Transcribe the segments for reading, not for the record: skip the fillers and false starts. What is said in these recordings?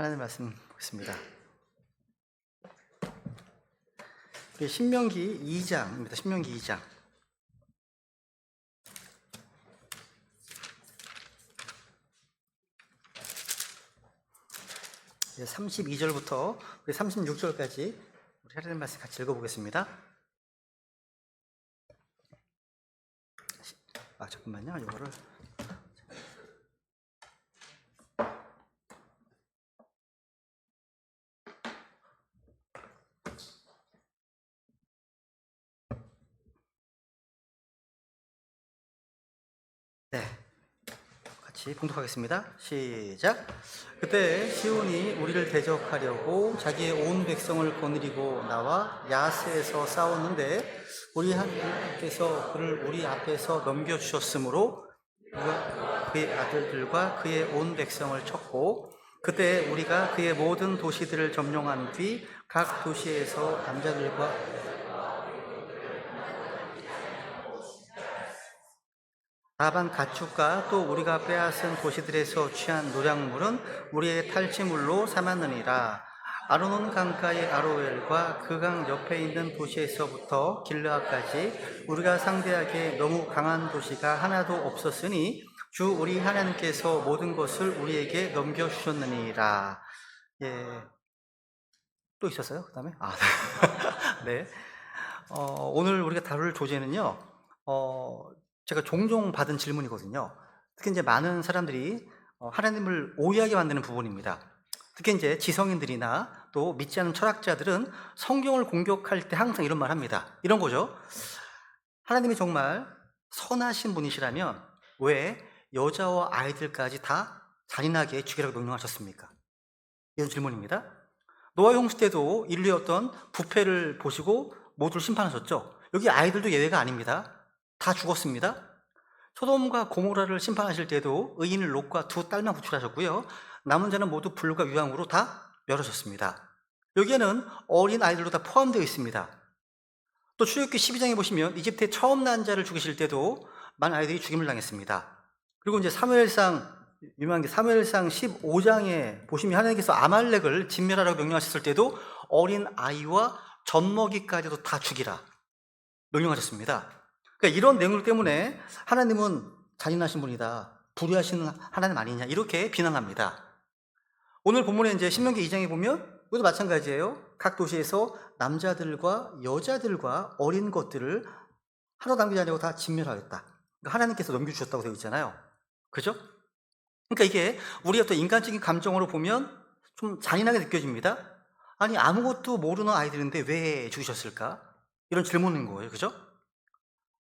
하나님 말씀 보겠습니다. 신명기 2장입니다. 신명기 2장. 32절부터 36절까지 우리 하나님 말씀 같이 읽어보겠습니다. 잠깐만요. 이거를 같이 봉독하겠습니다. 시작. 그때 시온이 우리를 대적하려고 자기의 온 백성을 거느리고 나와 야스에서 싸웠는데 우리 하나님께서 그를 우리 앞에서 넘겨주셨으므로 우리가 그의 아들들과 그의 온 백성을 쳤고, 그때 우리가 그의 모든 도시들을 점령한 뒤 각 도시에서 남자들과 다반 가축과 또 우리가 빼앗은 도시들에서 취한 노략물은 우리의 탈취물로 삼았느니라. 아르논 강가의 아로엘과 그 강 옆에 있는 도시에서부터 길르앗까지 우리가 상대하기에 너무 강한 도시가 하나도 없었으니 주 우리 하나님께서 모든 것을 우리에게 넘겨주셨느니라. 또 있었어요? 그 다음에? 네. 오늘 우리가 다룰 조제는요, 제가 종종 받은 질문이거든요. 특히 이제 많은 사람들이 하나님을 오해하게 만드는 부분입니다. 특히 이제 지성인들이나 또 믿지 않는 철학자들은 성경을 공격할 때 항상 이런 말 합니다. 이런 거죠. 하나님이 정말 선하신 분이시라면 왜 여자와 아이들까지 다 잔인하게 죽이라고 명령하셨습니까? 이런 질문입니다. 노아 홍수 때도 인류의 어떤 부패를 보시고 모두를 심판하셨죠. 여기 아이들도 예외가 아닙니다. 다 죽었습니다. 소돔과 고모라를 심판하실 때도 의인 롯과 두 딸만 구출하셨고요. 남은 자는 모두 불과 유황으로 다 멸하셨습니다. 여기에는 어린 아이들도 다 포함되어 있습니다. 또 출애굽기 12장에 보시면 이집트에 처음 난 자를 죽이실 때도 많은 아이들이 죽임을 당했습니다. 그리고 이제 유명한 게 사무엘상 15장에 보시면 하나님께서 아말렉을 진멸하라고 명령하셨을 때도 어린 아이와 젖먹이까지도 다 죽이라 명령하셨습니다. 그러니까 이런 내용 때문에 하나님은 잔인하신 분이다, 불의하신 하나님 아니냐, 이렇게 비난합니다. 오늘 본문에 이제 신명기 2장에 보면 이것도 마찬가지예요. 각 도시에서 남자들과 여자들과 어린 것들을 하나도 남기지 않고 다 진멸하겠다. 그러니까 하나님께서 넘겨주셨다고 되어 있잖아요. 그죠? 그러니까 이게 우리 어떤 인간적인 감정으로 보면 좀 잔인하게 느껴집니다. 아니, 아무것도 모르는 아이들인데 왜 죽이셨을까? 이런 질문인 거예요. 그죠?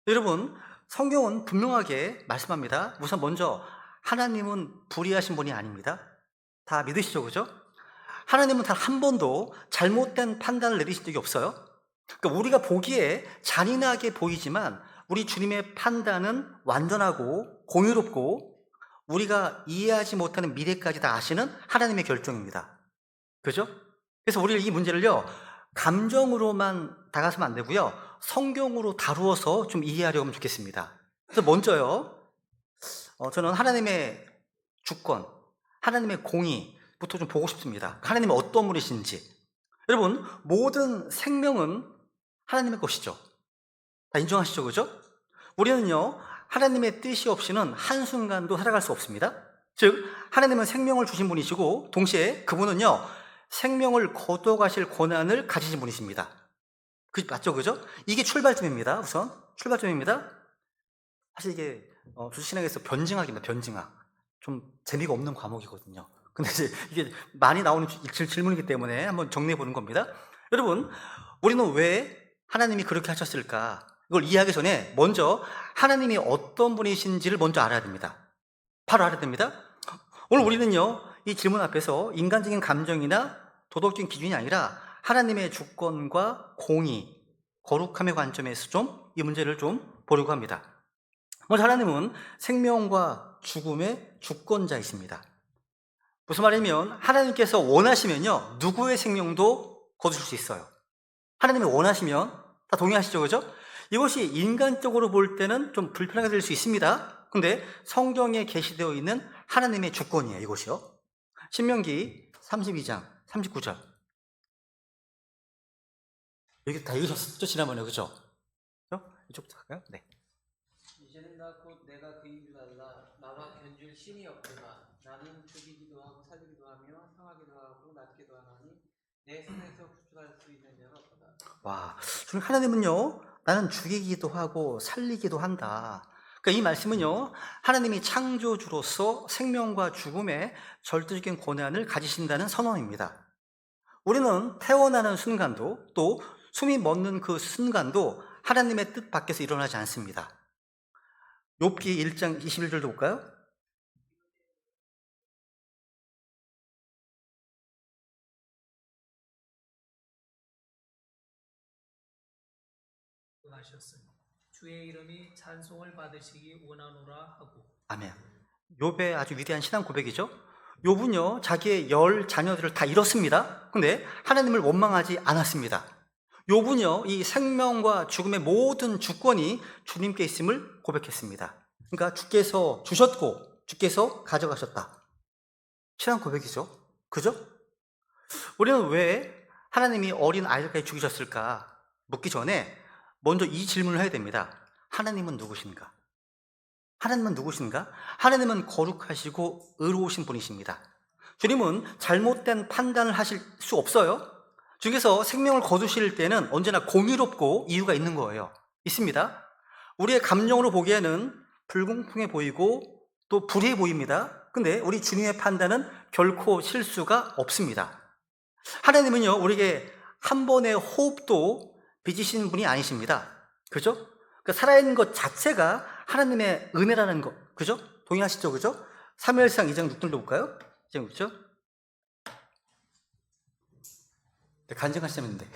여러분, 성경은 분명하게 말씀합니다. 우선 먼저 하나님은 불의하신 분이 아닙니다. 다 믿으시죠? 그죠? 하나님은 단 한 번도 잘못된 판단을 내리신 적이 없어요. 그러니까 우리가 보기에 잔인하게 보이지만 우리 주님의 판단은 완전하고 공의롭고 우리가 이해하지 못하는 미래까지 다 아시는 하나님의 결정입니다. 그죠? 그래서 우리가 이 문제를요, 감정으로만 다가서면 안 되고요, 성경으로 다루어서 좀 이해하려고 하면 좋겠습니다. 그래서 먼저요, 저는 하나님의 주권, 하나님의 공의부터 좀 보고 싶습니다. 하나님은 어떤 분이신지. 여러분, 모든 생명은 하나님의 것이죠. 다 인정하시죠? 그죠? 우리는요, 하나님의 뜻이 없이는 한순간도 살아갈 수 없습니다. 즉, 하나님은 생명을 주신 분이시고 동시에 그분은요, 생명을 거둬가실 권한을 가지신 분이십니다. 맞죠? 그죠? 이게 출발점입니다. 우선 출발점입니다. 사실 이게 주신학에서 변증학입니다. 변증학. 좀 재미가 없는 과목이거든요. 근데 이게 많이 나오는 질문이기 때문에 한번 정리해 보는 겁니다. 여러분, 우리는 왜 하나님이 그렇게 하셨을까? 이걸 이해하기 전에 먼저 하나님이 어떤 분이신지를 먼저 알아야 됩니다. 바로 알아야 됩니다. 오늘 우리는요, 이 질문 앞에서 인간적인 감정이나 도덕적인 기준이 아니라 하나님의 주권과 공의, 거룩함의 관점에서 좀 이 문제를 좀 보려고 합니다. 먼저 하나님은 생명과 죽음의 주권자이십니다. 무슨 말이냐면 하나님께서 원하시면요, 누구의 생명도 거두실 수 있어요. 하나님이 원하시면, 다 동의하시죠? 그죠? 이것이 인간적으로 볼 때는 좀 불편하게 될 수 있습니다. 근데 성경에 게시되어 있는 하나님의 주권이에요, 이것이요. 신명기 32장 39절. 여기 다 읽으셨죠? 지난번에, 그죠? 이쪽부터 할까요? 네. 이제는 나 곧 내가 그인 줄 알라. 나와 견줄 신이 없구나. 나는 죽이기도 하고 살리기도 하며 상하기도 하고 낫기도 하나니 내 손에서 구출할 수 있는 자가 없다. 와, 주님 하나님은요, 나는 죽이기도 하고 살리기도 한다. 그러니까 이 말씀은요, 하나님이 창조주로서 생명과 죽음의 절대적인 권한을 가지신다는 선언입니다. 우리는 태어나는 순간도 또 숨이 멎는 그 순간도 하나님의 뜻 밖에서 일어나지 않습니다. 욥기 1장 21절도 볼까요? 하셨으니 주의 이름이 찬송을 받으시기 원하노라 하고. 아멘. 욥의 아주 위대한 신앙 고백이죠. 욥은요, 자기의 10 자녀들을 다 잃었습니다. 근데 하나님을 원망하지 않았습니다. 욥은요, 이 생명과 죽음의 모든 주권이 주님께 있음을 고백했습니다. 그러니까 주께서 주셨고 주께서 가져가셨다. 신앙 고백이죠. 그죠? 우리는 왜 하나님이 어린 아이들까지 죽이셨을까 묻기 전에 먼저 이 질문을 해야 됩니다. 하나님은 누구신가? 하나님은 누구신가? 하나님은 거룩하시고 의로우신 분이십니다. 주님은 잘못된 판단을 하실 수 없어요. 주께서 생명을 거두실 때는 언제나 공의롭고 이유가 있는 거예요. 있습니다. 우리의 감정으로 보기에는 불공평해 보이고 또 불의해 보입니다. 근데 우리 주님의 판단은 결코 실수가 없습니다. 하나님은요, 우리에게 한 번의 호흡도 빚으신 분이 아니십니다. 그죠? 그러니까 살아있는 것 자체가 하나님의 은혜라는 거, 그죠? 동의하시죠, 그죠? 사무엘상 2장 6절도 볼까요? 2장 6절. 네, 간증하시면 돼.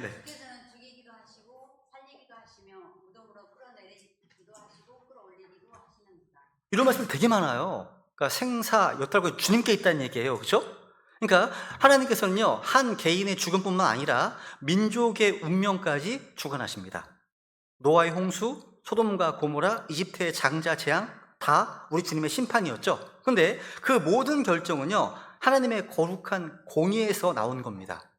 네. 주께서는 죽이기도 하시고 살리기도 하시며 무덤으로 끌어내리기도 하시고 끌어올리기도 하시는다. 이런 말씀 되게 많아요. 그러니까 생사 여탈과 주님께 있다는 얘기예요, 그죠? 그러니까 하나님께서는요, 한 개인의 죽음뿐만 아니라 민족의 운명까지 주관하십니다. 노아의 홍수, 소돔과 고모라, 이집트의 장자 재앙 다 우리 주님의 심판이었죠. 근데 그 모든 결정은요, 하나님의 거룩한 공의에서 나온 겁니다.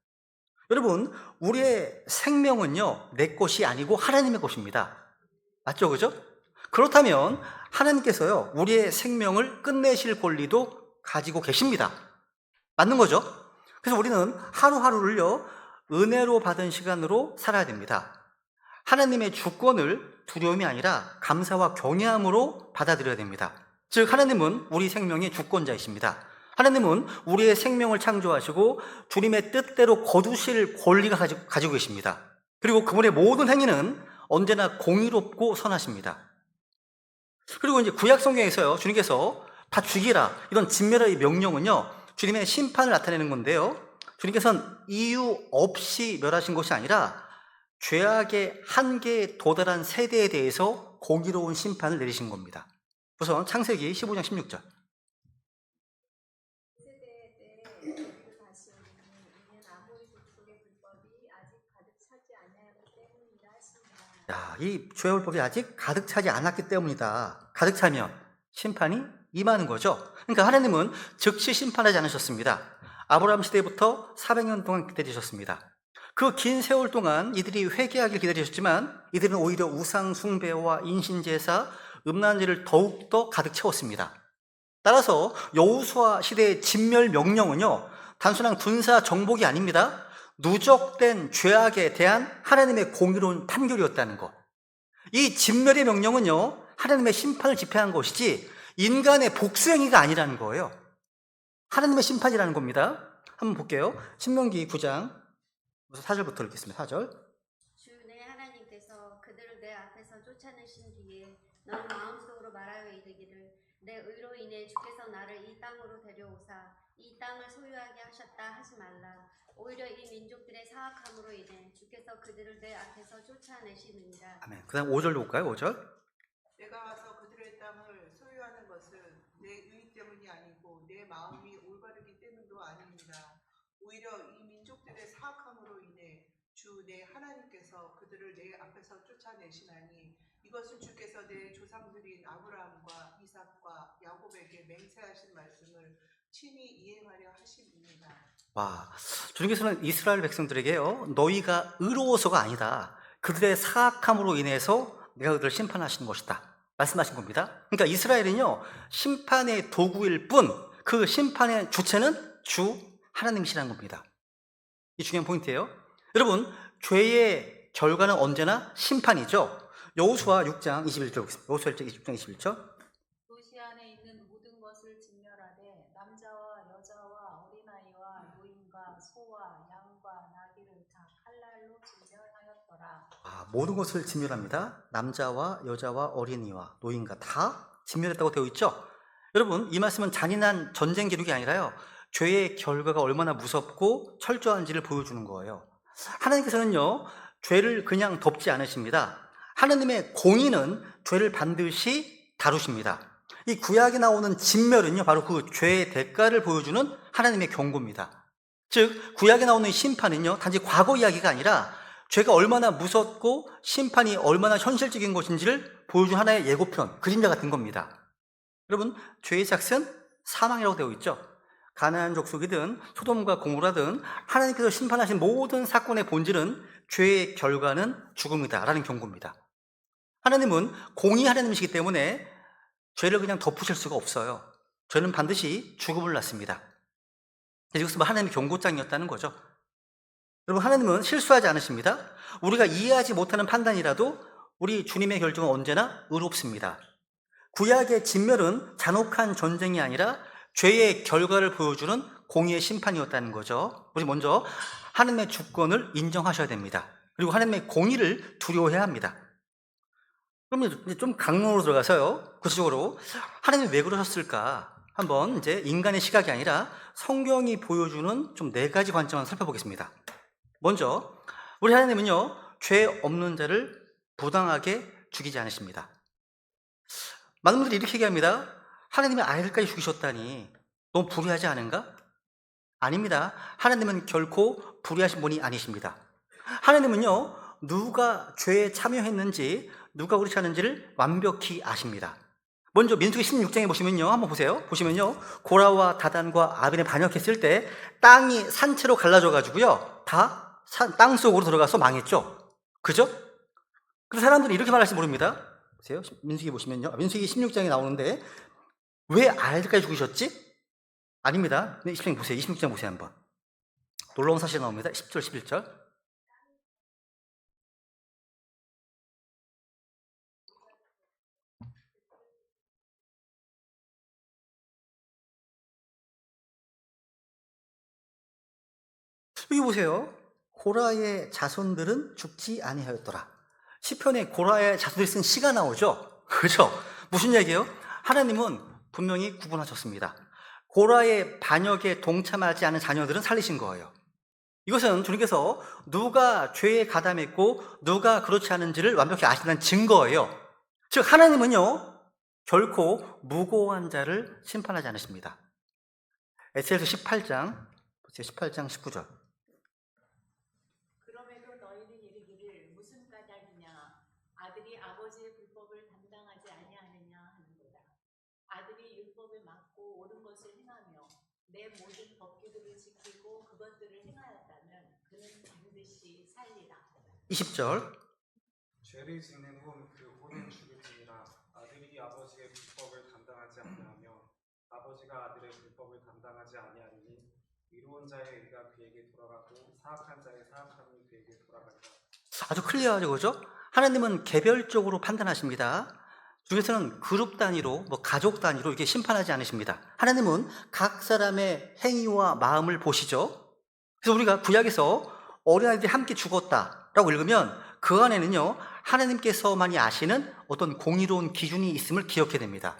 여러분, 우리의 생명은요, 내 것이 아니고 하나님의 것입니다. 맞죠, 그죠? 그렇다면 하나님께서요, 우리의 생명을 끝내실 권리도 가지고 계십니다. 맞는 거죠? 그래서 우리는 하루하루를요, 은혜로 받은 시간으로 살아야 됩니다. 하나님의 주권을 두려움이 아니라 감사와 경외함으로 받아들여야 됩니다. 즉, 하나님은 우리 생명의 주권자이십니다. 하나님은 우리의 생명을 창조하시고 주님의 뜻대로 거두실 권리가 가지고 계십니다. 그리고 그분의 모든 행위는 언제나 공의롭고 선하십니다. 그리고 이제 구약 성경에서요, 주님께서 다 죽이라, 이런 진멸의 명령은요, 주님의 심판을 나타내는 건데요, 주님께서는 이유 없이 멸하신 것이 아니라 죄악의 한계에 도달한 세대에 대해서 공의로운 심판을 내리신 겁니다. 우선 창세기 15장 16절. 세대에 대해 우리를 다시 오리니 이는 아모리 족속의 불법이 아직 가득 차지 아니하기 때문이라 하십니다. 야, 이 죄의 불법이 아직 가득 차지 않았기 때문이다. 가득 차면 심판이 임하는 거죠. 그러니까 하나님은 즉시 심판하지 않으셨습니다. 아브라함 시대부터 400년 동안 기다리셨습니다. 그 긴 세월 동안 이들이 회개하길 기다리셨지만 이들은 오히려 우상 숭배와 인신제사, 음란죄를 더욱더 가득 채웠습니다. 따라서 여호수아 시대의 진멸 명령은요, 단순한 군사 정복이 아닙니다. 누적된 죄악에 대한 하나님의 공의로운 판결이었다는 것. 이 진멸의 명령은요, 하나님의 심판을 집행한 것이지 인간의 복수행위가 아니라는 거예요. 하나님의 심판이라는 겁니다. 한번 볼게요. 신명기 9장 4절부터 읽겠습니다. 4절. 주 내 하나님께서 그들을 내 앞에서 쫓아내신 뒤에 너는 마음속으로 말하여 이르기를 내 의로 인해 주께서 나를 이 땅으로 데려오사 이 땅을 소유하게 하셨다 하지 말라. 오히려 이 민족들의 사악함으로 인해 주께서 그들을 내 앞에서 쫓아내시느니라. 아멘. 그 다음 5절로 볼까요? 5절. 내가 와서 그들의 땅을 소유하는 것은 내 의 때문이 아니고 내 마음이 올바르기 때문도 아닙니다. 오히려 이 민족들의 사악함으로 인해 주 내 하나님께서 그들을 내 앞에서 쫓아내시나니 이것은 주께서 내 조상들인 아브라함과 이삭과 야곱에게 맹세하신 말씀을 친히 이행하려 하심입니다. 와, 주님께서는 이스라엘 백성들에게요, 너희가 의로워서가 아니다. 그들의 사악함으로 인해서 내가 그들을 심판하시는 것이다. 말씀하신 겁니다. 그러니까 이스라엘은요, 심판의 도구일 뿐, 그 심판의 주체는 주 하나님이시라는 겁니다. 이 중요한 포인트예요. 여러분, 죄의 결과는 언제나 심판이죠. 여호수아 6장 21절 보겠습니다. 여호수아 6장 21절. 도시 안에 있는 모든 것을 진멸하되 남자와 여자와 어린아이와 노인과 소와 양과 나귀를 다 칼날로 진멸하였더라. 모든 것을 진멸합니다. 남자와 여자와 어린이와 노인과 다 진멸했다고 되어 있죠. 여러분, 이 말씀은 잔인한 전쟁 기록이 아니라요, 죄의 결과가 얼마나 무섭고 철저한지를 보여주는 거예요. 하나님께서는요, 죄를 그냥 덮지 않으십니다. 하나님의 공의는 죄를 반드시 다루십니다. 이 구약에 나오는 진멸은요, 바로 그 죄의 대가를 보여주는 하나님의 경고입니다. 즉, 구약에 나오는 심판은요, 단지 과거 이야기가 아니라 죄가 얼마나 무섭고 심판이 얼마나 현실적인 것인지를 보여준 하나의 예고편, 그림자 같은 겁니다. 여러분, 죄의 삭은 사망이라고 되어 있죠. 가나안 족속이든 소돔과 고모라든 하나님께서 심판하신 모든 사건의 본질은 죄의 결과는 죽음이다라는 경고입니다. 하나님은 공의 하나님이시기 때문에 죄를 그냥 덮으실 수가 없어요. 죄는 반드시 죽음을 낳습니다. 이것은 하나님의 경고장이었다는 거죠. 여러분, 하나님은 실수하지 않으십니다. 우리가 이해하지 못하는 판단이라도 우리 주님의 결정은 언제나 의롭습니다. 구약의 진멸은 잔혹한 전쟁이 아니라 죄의 결과를 보여주는 공의의 심판이었다는 거죠. 우리 먼저 하나님의 주권을 인정하셔야 됩니다. 그리고 하나님의 공의를 두려워해야 합니다. 그러면 이제 좀 강론으로 들어가서요, 구체적으로 하나님이 왜 그러셨을까? 한번 이제 인간의 시각이 아니라 성경이 보여주는 좀 4가지 관점을 살펴보겠습니다. 먼저, 우리 하나님은요, 죄 없는 자를 부당하게 죽이지 않으십니다. 많은 분들이 이렇게 얘기합니다. 하나님이 아이들까지 죽이셨다니 너무 불의하지 않은가? 아닙니다. 하나님은 결코 불의하신 분이 아니십니다. 하나님은요, 누가 죄에 참여했는지, 누가 그렇지 않은지를 완벽히 아십니다. 먼저 민수기 16장에 보시면요, 한번 보세요. 보시면요, 고라와 다단과 아벤에 반역했을 때 땅이 산채로 갈라져 가지고요, 다 땅 속으로 들어가서 망했죠. 그죠? 그래서 사람들이 이렇게 말할지 모릅니다. 보세요. 민수기 보시면요, 민수기 16장에 나오는데 왜 아이들까지 죽이셨지? 아닙니다. 16장 보세요. 26장 보세요, 한번. 놀라운 사실이 나옵니다. 10절, 11절. 여기 보세요. 고라의 자손들은 죽지 아니하였더라. 시편에 고라의 자손들이 쓴 시가 나오죠. 그죠? 무슨 얘기예요? 하나님은 분명히 구분하셨습니다. 고라의 반역에 동참하지 않은 자녀들은 살리신 거예요. 이것은 주님께서 누가 죄에 가담했고 누가 그렇지 않은지를 완벽히 아신다는 증거예요. 즉, 하나님은요, 결코 무고한 자를 심판하지 않으십니다. 에스겔서 18장 19절. 그럼에도 너희는 이르기를 무슨 까닭이냐 아들이 아버지의 불법을 담당하지 아니하느냐 하는도다. 아들이 율법에 맞고 옳은 것을 행하며 내 모든 법규들을 지키고 그것들을 행하였다면 그는 반드시 살리라. 20절. 죄를 짓는 혼 그 혼은 죽을지니라. 아들이 아버지의 불법을 담당하지 아니하며 아버지가 아들의 불법을 담당하지 아니하리니 의로운 자의 의가 그에게 돌아가고 사악한 자의 사악함이 그에게 돌아가리라. 아주 클리어하죠, 그죠? 하나님은 개별적으로 판단하십니다. 중에서는 그룹 단위로, 가족 단위로 이게 심판하지 않으십니다. 하나님은 각 사람의 행위와 마음을 보시죠. 그래서 우리가 구약에서 어린아이들이 함께 죽었다라고 읽으면 그 안에는요, 하나님께서만이 아시는 어떤 공의로운 기준이 있음을 기억해야 됩니다.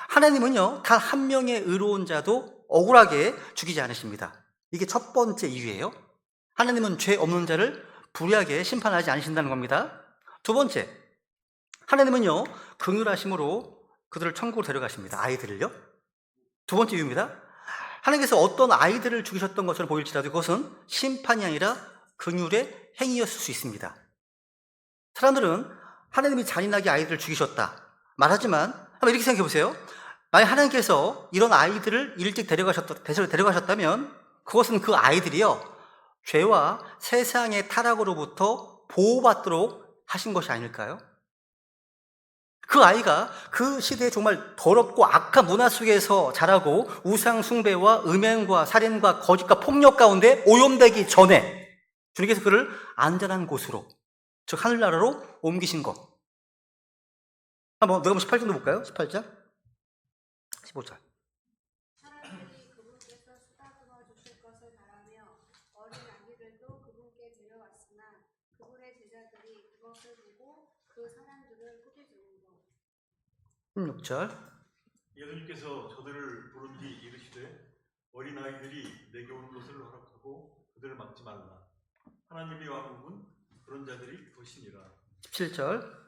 하나님은요, 단 한 명의 의로운 자도 억울하게 죽이지 않으십니다. 이게 첫 번째 이유예요. 하나님은 죄 없는 자를 불의하게 심판하지 않으신다는 겁니다. 두 번째, 하나님은요, 긍휼하심으로 그들을 천국으로 데려가십니다. 아이들을요. 두 번째 이유입니다. 하나님께서 어떤 아이들을 죽이셨던 것처럼 보일지라도 그것은 심판이 아니라 긍휼의 행위였을 수 있습니다. 사람들은 하나님이 잔인하게 아이들을 죽이셨다 말하지만 한번 이렇게 생각해 보세요. 만약 하나님께서 이런 아이들을 일찍 데려가셨다면 그것은 그 아이들이요, 죄와 세상의 타락으로부터 보호받도록 하신 것이 아닐까요? 그 아이가 그 시대에 정말 더럽고 악한 문화 속에서 자라고 우상 숭배와 음행과 살인과 거짓과 폭력 가운데 오염되기 전에 주님께서 그를 안전한 곳으로, 즉 하늘나라로 옮기신 것. 한번 누가복음 18절도 볼까요? 18절, 15절. 사람들이 그분께서 쓰다듬어 주실 것을 바라며 어린 아기들도 그분께 데려왔으나 그분의 제자들이 그것을 보고 그 사람들을 꾸짖음으로 16절. 예수님께서 저들을 부른 뒤 이르시되 어린아이들이 내게 올 것을 허락하고 그들을 막지 말라. 하나님의 왕국은 그런 자들이 것이니라. 17절.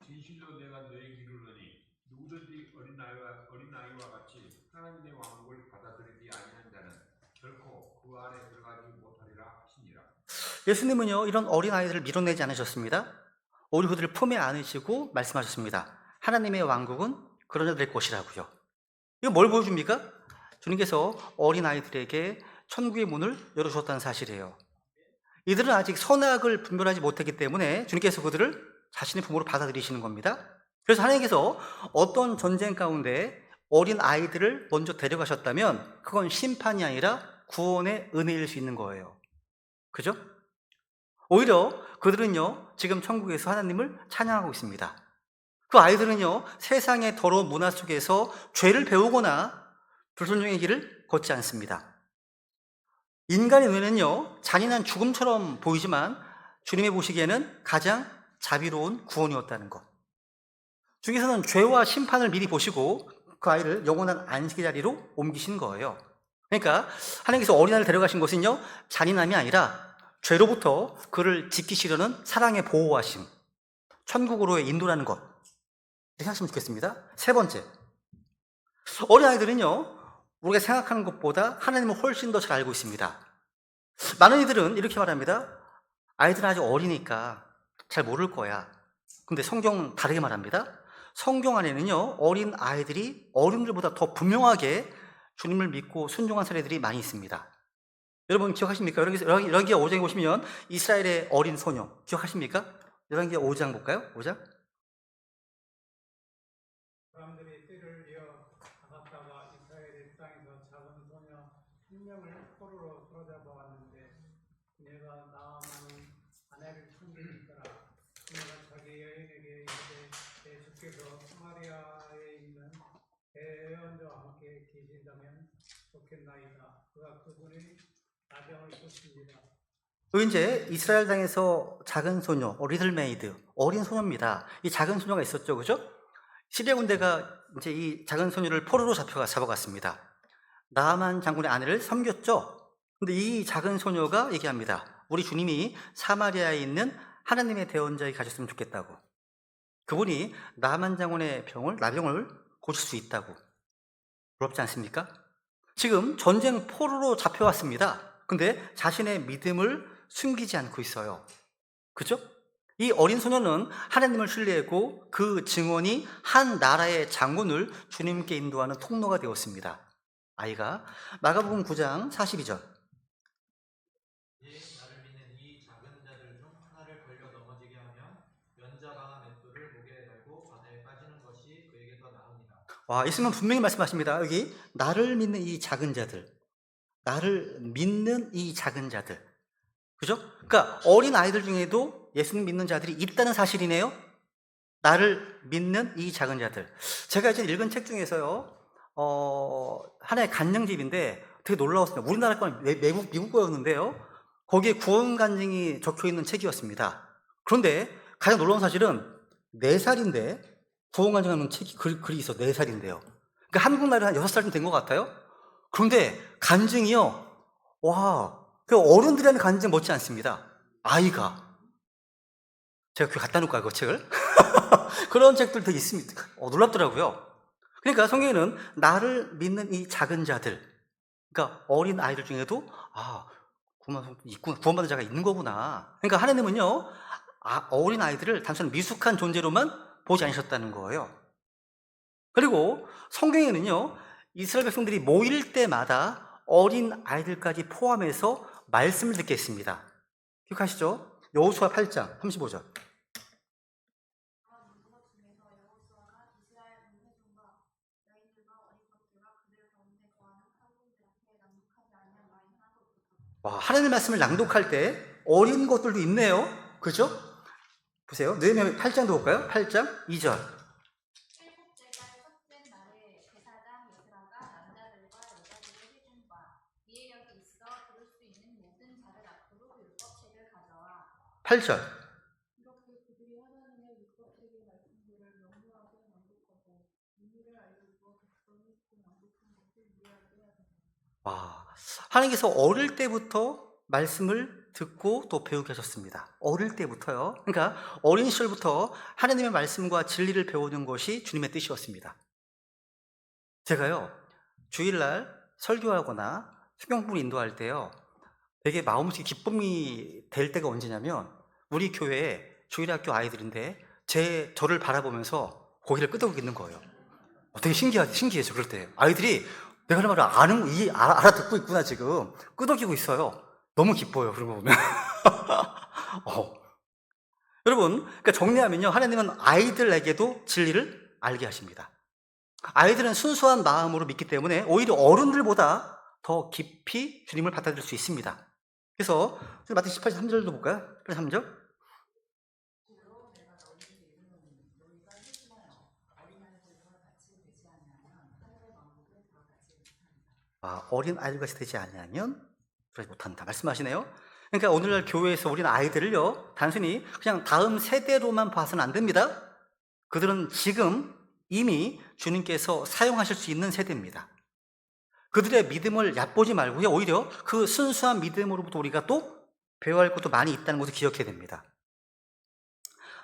진실로 내가 너에게 이르노니 누구든지 어린아이와 같이 하나님의 왕국을 받아들이지 아니한 자는 결코 그 안에 들어가지 못하리라 하시니라. 예수님은요, 이런 어린아이들을 밀어내지 않으셨습니다. 오히려 그들을 품에 안으시고 말씀하셨습니다. 하나님의 왕국은 그런 자들의 것이라고요. 이거 뭘 보여줍니까? 주님께서 어린아이들에게 천국의 문을 열어주셨다는 사실이에요. 이들은 아직 선악을 분별하지 못했기 때문에 주님께서 그들을 자신의 부모로 받아들이시는 겁니다. 그래서 하나님께서 어떤 전쟁 가운데 어린 아이들을 먼저 데려가셨다면 그건 심판이 아니라 구원의 은혜일 수 있는 거예요. 그죠? 오히려 그들은요, 지금 천국에서 하나님을 찬양하고 있습니다. 그 아이들은요, 세상의 더러운 문화 속에서 죄를 배우거나 불순종의 길을 걷지 않습니다. 인간의 눈에는요, 잔인한 죽음처럼 보이지만 주님의 보시기에는 가장 자비로운 구원이었다는 것. 주께서는 죄와 심판을 미리 보시고 그 아이를 영원한 안식의 자리로 옮기신 거예요. 그러니까 하나님께서 어린아이를 데려가신 것은요, 잔인함이 아니라 죄로부터 그를 지키시려는 사랑의 보호하심, 천국으로의 인도라는 것, 이렇게 하시면 좋겠습니다. 세 번째, 어린아이들은요, 우리가 생각하는 것보다 하나님을 훨씬 더 잘 알고 있습니다. 많은 이들은 이렇게 말합니다. 아이들은 아직 어리니까 잘 모를 거야. 근데 성경 다르게 말합니다. 성경 안에는요, 어린 아이들이 어른들보다 더 분명하게 주님을 믿고 순종한 사례들이 많이 있습니다. 여러분 기억하십니까? 열왕기하 5장에 보시면 이스라엘의 어린 소녀 기억하십니까? 열왕기하 5장 볼까요? 5장. 사람들이 띠를 이어 나갔다가 이스라엘의 땅에서 작은 소녀 한 명을 포로로 사로잡아 왔는데 그녀가 나아만은 아내를 숨기니까 그녀가 자기 여인에게 이르되 내 주께서 사마리아에 있는 대언자와 함께 계신다면 좋겠나이다. 그가 그분의 나병을 쫓습니다. 또 이제 이스라엘 땅에서 작은 소녀, 리틀 메이드, 어린 소녀입니다. 이 작은 소녀가 있었죠, 그죠? 시리아 군대가 이제 이 작은 소녀를 포로로 잡아갔습니다. 나아만 장군의 아내를 섬겼죠. 근데 이 작은 소녀가 얘기합니다. 우리 주님이 사마리아에 있는 하나님의 대언자에게 가셨으면 좋겠다고. 그분이 나아만 장군의 나병을 고칠 수 있다고. 부럽지 않습니까? 지금 전쟁 포로로 잡혀왔습니다. 근데 자신의 믿음을 숨기지 않고 있어요. 그죠? 이 어린 소녀는 하나님을 신뢰하고 그 증언이 한 나라의 장군을 주님께 인도하는 통로가 되었습니다. 아이가 마가복음 9장 42절. 나를 믿는 이 작은 자들 중 하나를 걸려 넘어지게 하면 연자 강한 맷돌을 목에 달고 바다에 빠지는 것이 그에게 더 나으니라. 와, 예수님은 분명히 말씀하십니다. 여기 나를 믿는 이 작은 자들, 나를 믿는 이 작은 자들, 그죠? 그러니까 어린 아이들 중에도 예수님 믿는 자들이 있다는 사실이네요. 나를 믿는 이 작은 자들. 제가 이제 읽은 책 중에서요, 하나의 간증집인데 되게 놀라웠습니다. 우리나라 건 미국 거였는데요. 거기에 구원 간증이 적혀 있는 책이었습니다. 그런데 가장 놀라운 사실은 4살인데 구원 간증하는 책이 글이 있어. 4살인데요. 그러니까 한국 나이로 한 6살쯤 된 것 같아요. 그런데 간증이요, 와, 그 어른들이 하는 간증 못지 않습니다. 아이가. 제가 그 갖다 놓을까요, 그 책을? 그런 책들 되게 있습니다. 놀랍더라고요. 그러니까 성경에는 나를 믿는 이 작은 자들, 그러니까 어린 아이들 중에도 구원받는 자가 있는 거구나. 그러니까 하나님은요, 어린 아이들을 단순히 미숙한 존재로만 보지 않으셨다는 거예요. 그리고 성경에는요, 이스라엘 백성들이 모일 때마다 어린 아이들까지 포함해서 말씀을 듣게 했습니다. 기억하시죠? 여호수아 8장 35절. 와, 하나님의 말씀을 낭독할 때 어린 것들도 있네요. 그죠? 보세요. 느헤미야 8장도 볼까요? 8장 2절. 팔절 와, 하나님께서 어릴 때부터 말씀을 듣고 또 배우게 하셨습니다. 어릴 때부터요. 그러니까 어린 시절부터 하나님의 말씀과 진리를 배우는 것이 주님의 뜻이었습니다. 제가요, 주일날 설교하거나 성경부를 인도할 때요, 되게 마음속에 기쁨이 될 때가 언제냐면, 우리 교회에 주일학교 아이들인데 저를 바라보면서 고개를 끄덕이고 있는 거예요. 되게 신기해죠. 그럴 때 아이들이 내가 하는 말을 알아듣고 있구나, 지금 끄덕이고 있어요. 너무 기뻐요, 그런 거 보면. 여러분, 그러니까 정리하면요, 하나님은 아이들에게도 진리를 알게 하십니다. 아이들은 순수한 마음으로 믿기 때문에 오히려 어른들보다 더 깊이 주님을 받아들일 수 있습니다. 그래서 마태복음 18장 3절도 볼까요? 3절. 어린 아이들같이 되지 않으면 그러지 못한다 말씀하시네요. 그러니까 오늘날 교회에서 우리는 아이들을요, 단순히 그냥 다음 세대로만 봐서는 안 됩니다. 그들은 지금 이미 주님께서 사용하실 수 있는 세대입니다. 그들의 믿음을 얕보지 말고요, 오히려 그 순수한 믿음으로부터 우리가 또 배워야 할 것도 많이 있다는 것을 기억해야 됩니다.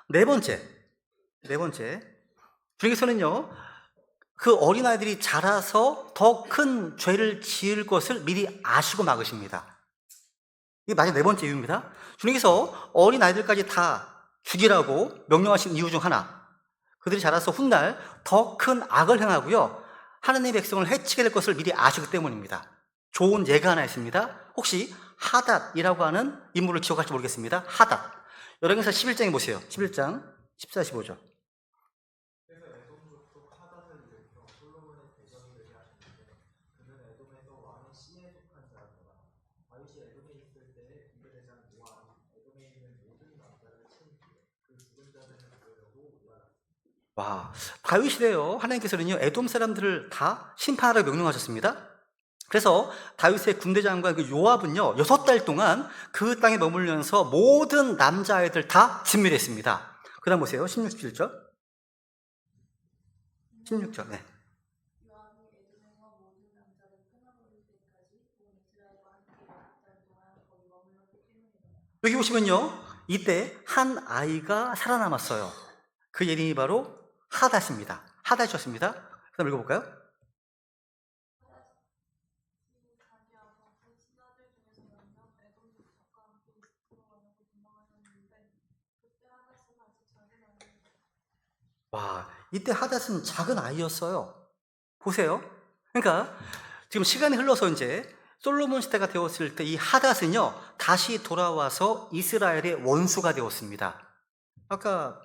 네 번째, 주님께서는요, 그 어린아이들이 자라서 더 큰 죄를 지을 것을 미리 아시고 막으십니다. 이게 마지막 네 번째 이유입니다. 주님께서 어린아이들까지 다 죽이라고 명령하신 이유 중 하나, 그들이 자라서 훗날 더 큰 악을 행하고요, 하나님의 백성을 해치게 될 것을 미리 아시기 때문입니다. 좋은 예가 하나 있습니다. 혹시 하닷이라고 하는 인물을 기억할지 모르겠습니다. 하닷. 열왕기사 11장에 보세요. 11장 14, 15절. 와, 다윗이래요. 하나님께서는요, 에돔 사람들을 다 심판하라고 명령하셨습니다. 그래서 다윗의 군대 장관 그 요압은요, 6달 동안 그 땅에 머물면서 모든 남자아이들 다 진멸했습니다. 그 다음 보세요. 16, 17절. 16절, 네. 여기 보시면요, 이때 한 아이가 살아남았어요. 그 이름이 바로 하닷입니다. 하닷이었습니다. 그 다음 읽어볼까요? 와, 이때 하닷은 작은 아이였어요. 보세요. 그러니까 지금 시간이 흘러서 이제 솔로몬 시대가 되었을 때 이 하닷은요, 다시 돌아와서 이스라엘의 원수가 되었습니다. 아까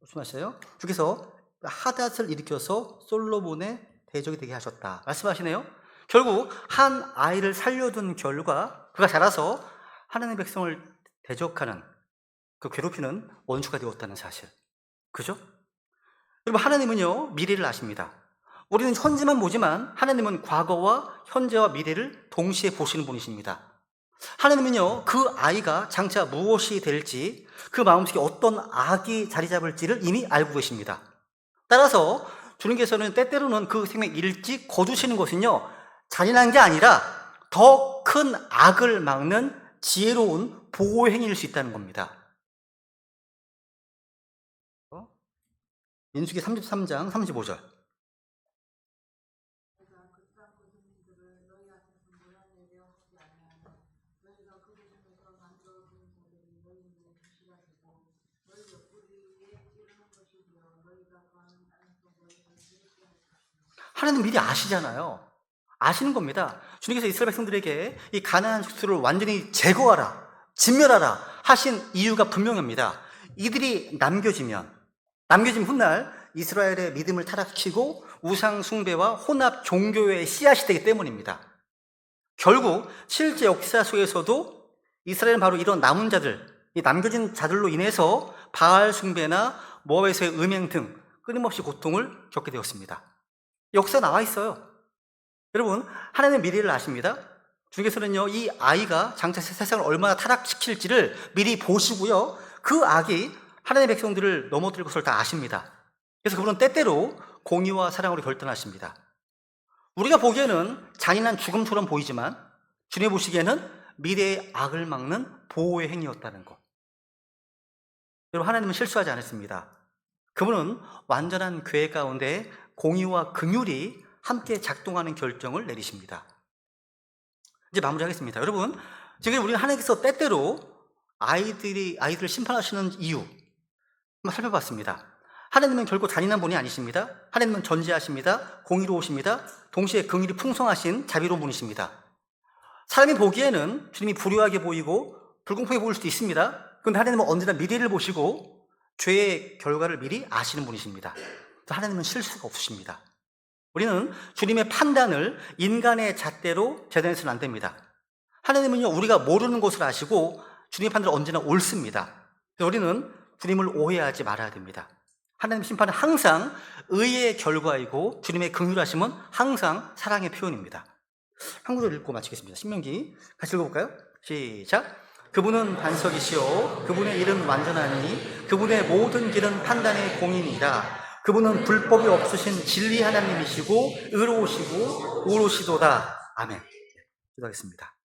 말씀하셨어요? 주께서 하닷을 일으켜서 솔로몬의 대적이 되게 하셨다 말씀하시네요. 결국 한 아이를 살려둔 결과 그가 자라서 하나님의 백성을 대적하는, 그 괴롭히는 원수가 되었다는 사실. 그죠? 여러분, 하나님은요, 미래를 아십니다. 우리는 현재만 보지만 하나님은 과거와 현재와 미래를 동시에 보시는 분이십니다. 하나님은요, 그 아이가 장차 무엇이 될지, 그 마음속에 어떤 악이 자리 잡을지를 이미 알고 계십니다. 따라서 주님께서는 때때로는 그 생명 일찍 거두시는 것은요, 잔인한 게 아니라 더 큰 악을 막는 지혜로운 보호 행위일 수 있다는 겁니다. 민수기 33장 35절. 하나님 미리 아시잖아요. 아시는 겁니다. 주님께서 이스라엘 백성들에게 이 가나안 족속을 완전히 제거하라, 진멸하라 하신 이유가 분명합니다. 이들이 남겨지면 훗날 이스라엘의 믿음을 타락시키고 우상 숭배와 혼합 종교의 씨앗이 되기 때문입니다. 결국 실제 역사 속에서도 이스라엘은 바로 이런 남은 자들, 이 남겨진 자들로 인해서 바알 숭배나 모압에서의 음행 등 끊임없이 고통을 겪게 되었습니다. 역사 나와 있어요. 여러분, 하나님의 미래를 아십니다. 주께서는요, 이 아이가 장차 세상을 얼마나 타락시킬지를 미리 보시고요, 그 악이 하나님의 백성들을 넘어뜨릴 것을 다 아십니다. 그래서 그분은 때때로 공의와 사랑으로 결단하십니다. 우리가 보기에는 잔인한 죽음처럼 보이지만 주님 보시기에는 미래의 악을 막는 보호의 행위였다는 것. 여러분, 하나님은 실수하지 않았습니다. 그분은 완전한 교회 가운데 공의와 긍휼이 함께 작동하는 결정을 내리십니다. 이제 마무리하겠습니다. 여러분, 지금 우리는 하나님께서 때때로 아이들을 심판하시는 이유 한번 살펴봤습니다. 하나님은 결코 잔인한 분이 아니십니다. 하나님은 전지하십니다. 공의로우십니다. 동시에 긍휼이 풍성하신 자비로운 분이십니다. 사람이 보기에는 주님이 불효하게 보이고 불공평해 보일 수도 있습니다. 그런데 하나님은 언제나 미래를 보시고 죄의 결과를 미리 아시는 분이십니다. 하나님은 실수가 없으십니다. 우리는 주님의 판단을 인간의 잣대로 재단해서는 안 됩니다. 하나님은요, 우리가 모르는 것을 아시고 주님의 판단은 언제나 옳습니다. 그래서 우리는 주님을 오해하지 말아야 됩니다. 하나님의 심판은 항상 의의 결과이고 주님의 긍휼하심은 항상 사랑의 표현입니다. 한 구절 읽고 마치겠습니다. 신명기 같이 읽어볼까요? 시작. 그분은 반석이시오 그분의 일은 완전하니 그분의 모든 길은 판단의 공인이다. 그분은 불법이 없으신 진리 하나님이시고 의로우시고 오로시도다. 아멘. 기도하겠습니다.